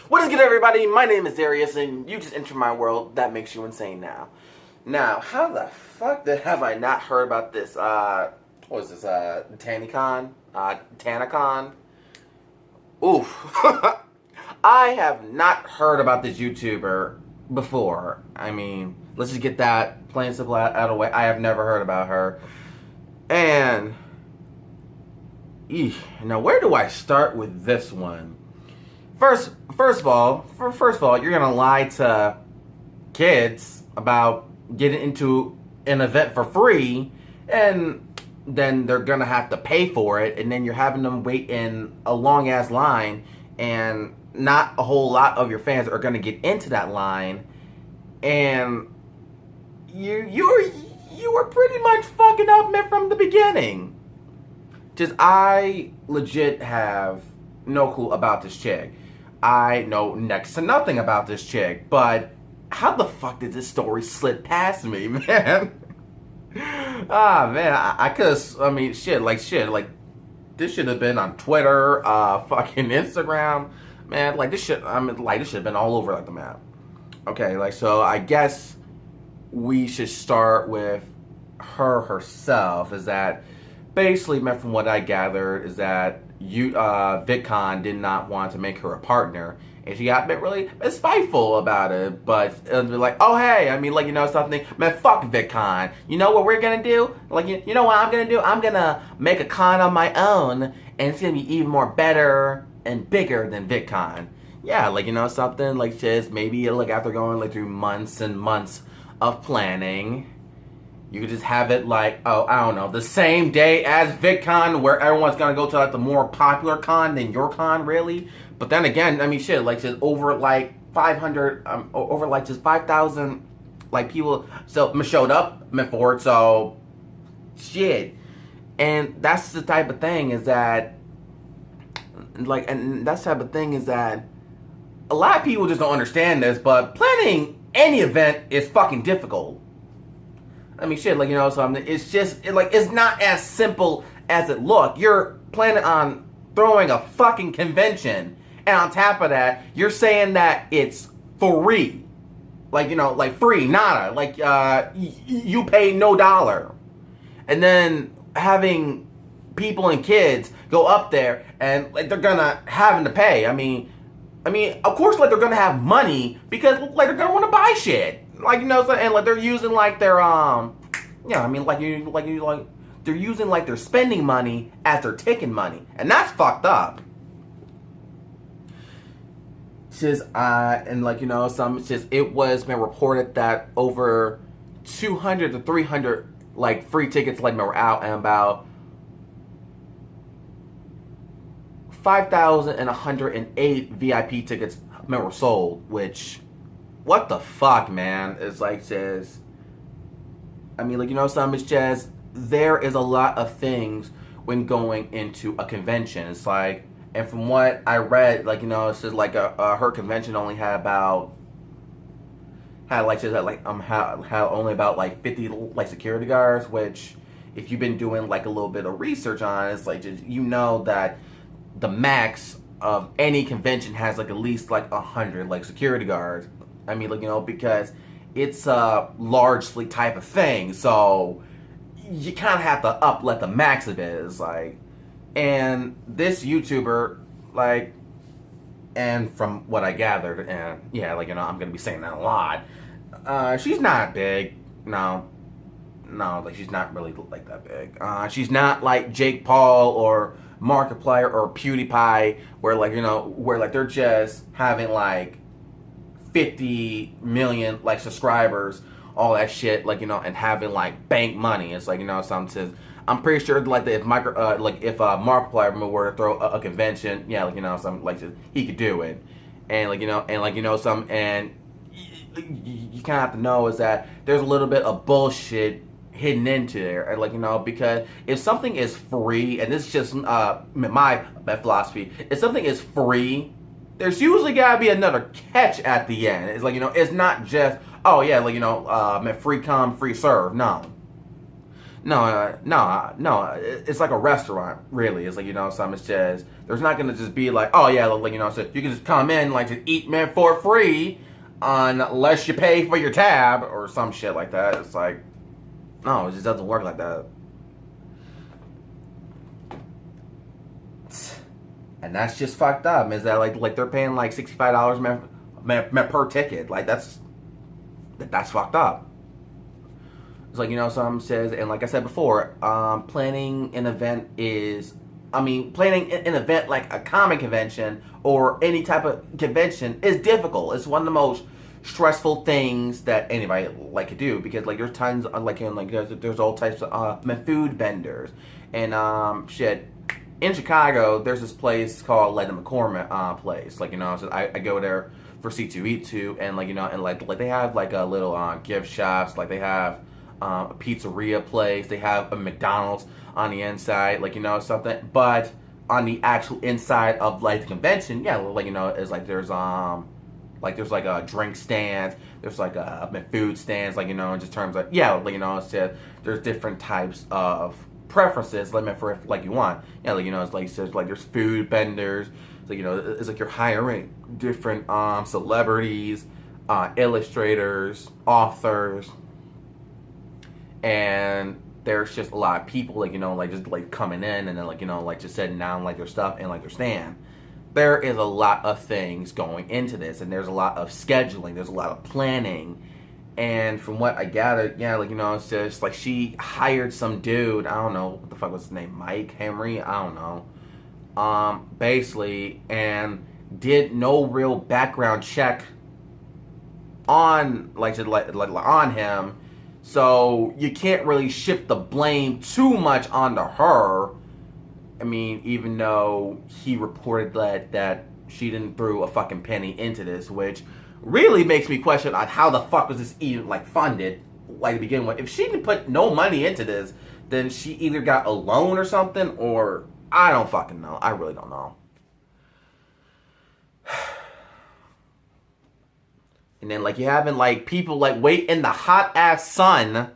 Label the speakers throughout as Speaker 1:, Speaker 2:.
Speaker 1: What is good, everybody? My name is Darius, and you just entered my world. That makes you insane now. Now, how the fuck have I not heard about this? What is this? Tanacon? Tanacon? Oof. I have not heard about this YouTuber before. I mean, let's just get that plain and simple out of the way. I have never heard about her. And now, where do I start with this one? First of all, you're gonna lie to kids about getting into an event for free, and then they're gonna have to pay for it, and then you're having them wait in a long ass line, and not a whole lot of your fans are gonna get into that line, and you were pretty much fucking up me from the beginning. Just, I legit have no clue about this chick. I know next to nothing about this chick, but how the fuck did this story slip past me, man? Man, I could've, like, this should have been on Twitter, fucking Instagram, man, this should have been all over, like, the map. Okay, so I guess we should start with her herself, is that, basically, man, from what I gathered, is that VidCon did not want to make her a partner, and she got a bit really spiteful about it, but it was like, oh hey, something, man, fuck VidCon. You know what we're gonna do? You know what I'm gonna do? I'm gonna make a con on my own, and it's gonna be even more better and bigger than VidCon. Yeah, something, just maybe, after going, through months and months of planning, you could just have it I don't know, the same day as VidCon, where everyone's gonna go to the more popular con than your con, really. But then again, just over 500, over just 5,000 people showed up for it. So shit, and that's the type of thing is that a lot of people just don't understand this, but planning any event is fucking difficult. It's just, it's not as simple as it looks. You're planning on throwing a fucking convention, and on top of that, you're saying that it's free. Free, nada. You pay no dollar. And then having people and kids go up there, and, they're gonna having to pay. I mean, of course, they're gonna have money, because, they're gonna want to buy shit. And, they're using, they're using, their spending money as their ticket money. And that's fucked up. It was been reported that over 200 to 300, free tickets, were out, and about 5,108 VIP tickets, were sold, which, what the fuck, man? It's it's just, there is a lot of things when going into a convention. It's and from what I read, it's just her convention only had only about 50 security guards, which, if you've been doing a little bit of research on it, it's just, that the max of any convention has at least 100 security guards. Because it's a largely type of thing, so you kind of have to let the max of it. It's and this YouTuber, and from what I gathered, and yeah, I'm gonna be saying that a lot. She's not big. No, she's not really that big. She's not like Jake Paul or Markiplier or PewDiePie, where where they're just having 50 million subscribers, all that shit, and having bank money. It's something. I'm pretty sure if Markiplier were to throw a convention, yeah, he could do it, and and you kind of have to know is that there's a little bit of bullshit hidden into there, because if something is free, and this is just my philosophy, if something is free, there's usually gotta be another catch at the end. It's it's not just, oh yeah, free come, free serve. No. No. It's like a restaurant, really. It's like, some it's just, there's not gonna just be like, oh yeah, like, so you can just come in, like, to eat, man, for free, unless you pay for your tab, or some shit like that. It's like, no, it just doesn't work like that. And that's just fucked up, is that, like they're paying, like, $65 per ticket. Like, that's fucked up. It's like, some says, and like I said before, planning an event like a comic convention or any type of convention is difficult. It's one of the most stressful things that anybody like to do, because like there's tons of there's all types of food vendors and shit. In Chicago, there's this place called like the McCormick place. Like, so I go there for C2E2, and like they have like a little gift shops. Like they have a pizzeria place. They have a McDonald's on the inside, like, something. But on the actual inside of like the convention, yeah, like, is like there's like a drink stands. There's like a food stands, like, in just terms of, yeah, like, it's just, there's different types of preferences, like, for if, like, you want, yeah, like, it's like, so like there's food vendors. So, it's like you're hiring different celebrities, illustrators, authors, and there's just a lot of people, like, like just like coming in and then like, like just setting down like their stuff and like their stand. There is a lot of things going into this, and there's a lot of scheduling, there's a lot of planning. And from what I gathered, yeah, like, it's just like she hired some dude, I don't know what the fuck was his name, Mike Henry, I don't know, basically, and did no real background check on like on him. So you can't really shift the blame too much onto her. I mean, even though he reported that she didn't throw a fucking penny into this, which really makes me question on how the fuck was this even like funded, like to begin with. If she didn't put no money into this, then she either got a loan or something, or I don't fucking know. I really don't know. And then, like, you having, like, people, like, wait in the hot-ass sun.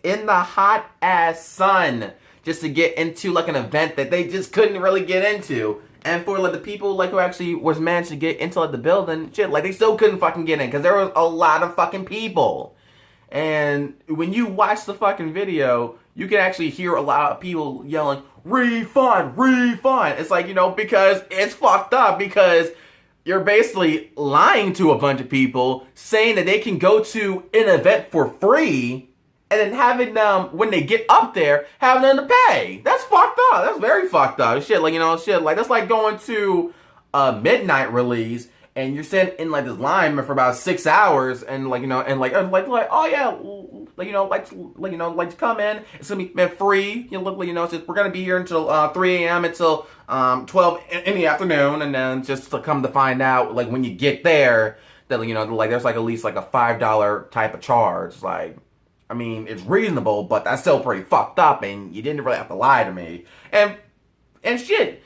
Speaker 1: In the hot-ass sun. Just to get into, like, an event that they just couldn't really get into. And for, like, the people, like, who actually was managed to get into, like, the building, shit, like, they still couldn't fucking get in. Because there was a lot of fucking people. And when you watch the fucking video, you can actually hear a lot of people yelling, refund, refund. It's like, because it's fucked up. Because you're basically lying to a bunch of people, saying that they can go to an event for free, and then having them, when they get up there, having them to pay. That's fucked up. That's very fucked up. Shit, like, shit, like, that's like going to a midnight release, and you're sitting in, like, this line for about 6 hours, and, like, and, like, oh, yeah, like, like, come in, it's gonna be free, it's just, we're gonna be here until 3 a.m. until 12 in the afternoon, and then just to come to find out, like, when you get there, that, like, there's, like, at least, like, a $5 type of charge. Like, I mean, it's reasonable, but that's still pretty fucked up, and you didn't really have to lie to me. And shit,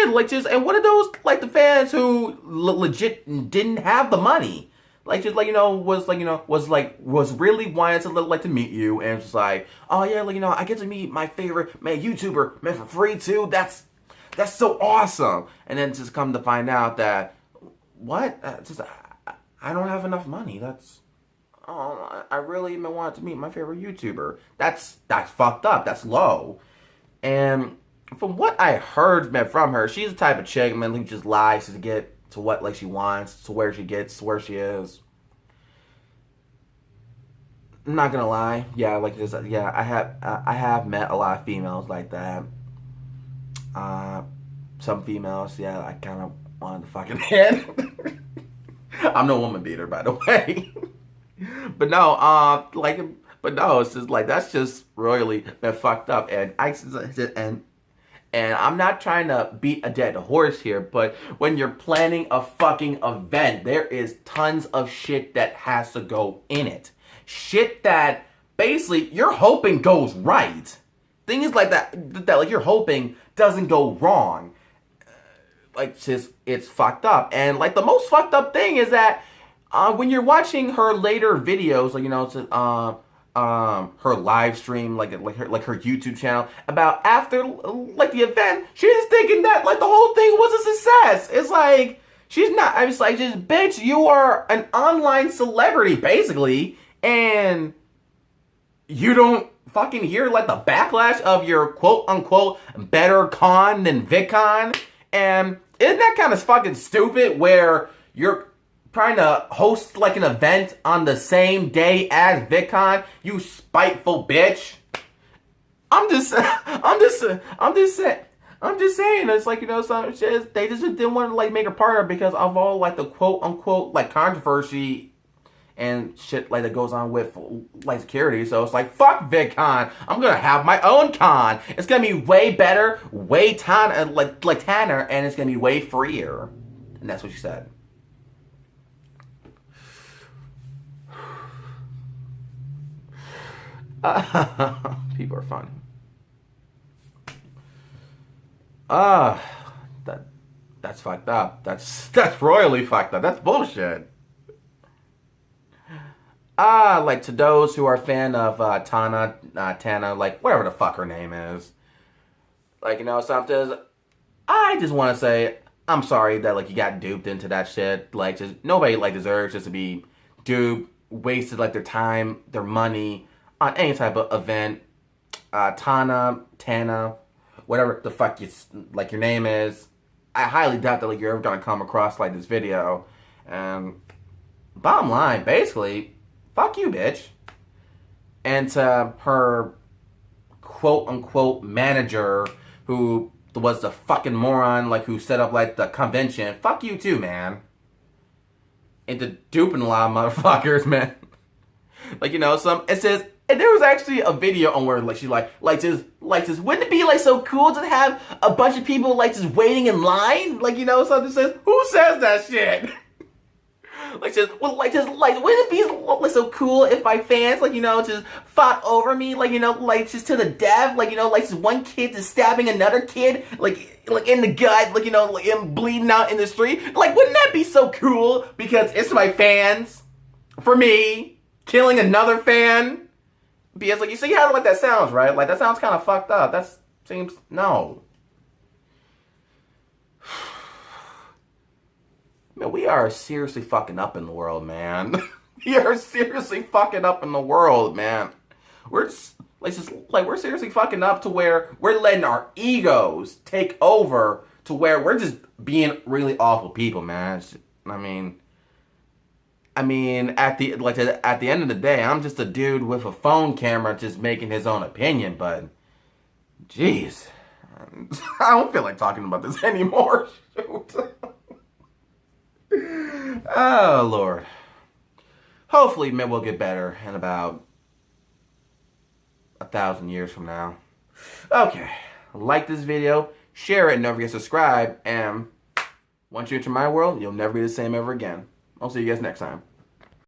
Speaker 1: like, just, and what are those, like, the fans who legit didn't have the money? Like, just, like, was really wanting to, like, to meet you, and it's like, oh, yeah, like, I get to meet my favorite, man, YouTuber, man, for free, too? That's so awesome. And then just come to find out that, what? I don't have enough money. I really even wanted to meet my favorite YouTuber. That's fucked up. That's low. And from what I heard, man, from her, she's the type of chick, man, who just lies to get to what, like, she wants, to where she gets, to where she is. I'm not gonna lie. Yeah, like this. Yeah, I have met a lot of females like that. Some females, yeah, I kind of wanted to fucking hit. I'm no woman beater, by the way. But no, it's just like, that's just royally been fucked up. And I'm not trying to beat a dead horse here, but when you're planning a fucking event, there is tons of shit that has to go in it. Shit that basically you're hoping goes right. Things like that like you're hoping doesn't go wrong. Like, just, it's fucked up. And like, the most fucked up thing is that when you're watching her later videos, like, her live stream, like her YouTube channel, about after like the event, she's thinking that like the whole thing was a success. It's like she's not. I was like, just bitch, you are an online celebrity basically, and you don't fucking hear like the backlash of your quote unquote better con than VidCon. And isn't that kind of fucking stupid where you're trying to host like an event on the same day as VidCon, you spiteful bitch? I'm just saying, it's like, you know, some shit, they just didn't want to like make a partner because of all like the quote unquote like controversy and shit like that goes on with like security. So it's like, fuck VidCon. I'm gonna have my own con. It's gonna be way better, way like Tanner, and it's gonna be way freer. And that's what she said. People are funny. That's fucked up. That's royally fucked up. That's bullshit. Like to those who are a fan of Tana, like whatever the fuck her name is, like, you know, something. I just want to say I'm sorry that like you got duped into that shit. Like, just nobody like deserves just to be duped, wasted like their time, their money on any type of event. Tana, whatever the fuck you like your name is. I highly doubt that like you're ever gonna come across like this video. And bottom line, basically, fuck you, bitch. And to her quote-unquote manager who was the fucking moron, like, who set up, like, the convention, fuck you too, man. Into duping a lot of motherfuckers, man. Like, you know, it says, and there was actually a video on where, like, she's like, just, wouldn't it be, like, so cool to have a bunch of people, like, just waiting in line? Like, you know, something says, who says that shit? Like, wouldn't it be like so cool if my fans, like, you know, just fought over me, like, you know, like, just to the death, like, you know, like, just one kid just stabbing another kid, like in the gut, like, you know, like, and bleeding out in the street. Like, wouldn't that be so cool? Because it's my fans, for me, killing another fan. Because, like, you see how, like, that sounds, right? Like, that sounds kind of fucked up. That seems, no. Man, we are seriously fucking up in the world, man. We are seriously fucking up in the world, man. We're seriously fucking up to where we're letting our egos take over to where we're just being really awful people, man. I mean, at the end of the day, I'm just a dude with a phone camera just making his own opinion, but jeez, I don't feel like talking about this anymore. Shoot. Oh, Lord. Hopefully, man, we'll get better in about 1,000 years from now. Okay. Like this video, share it, and don't forget to subscribe. And once you enter my world, you'll never be the same ever again. I'll see you guys next time.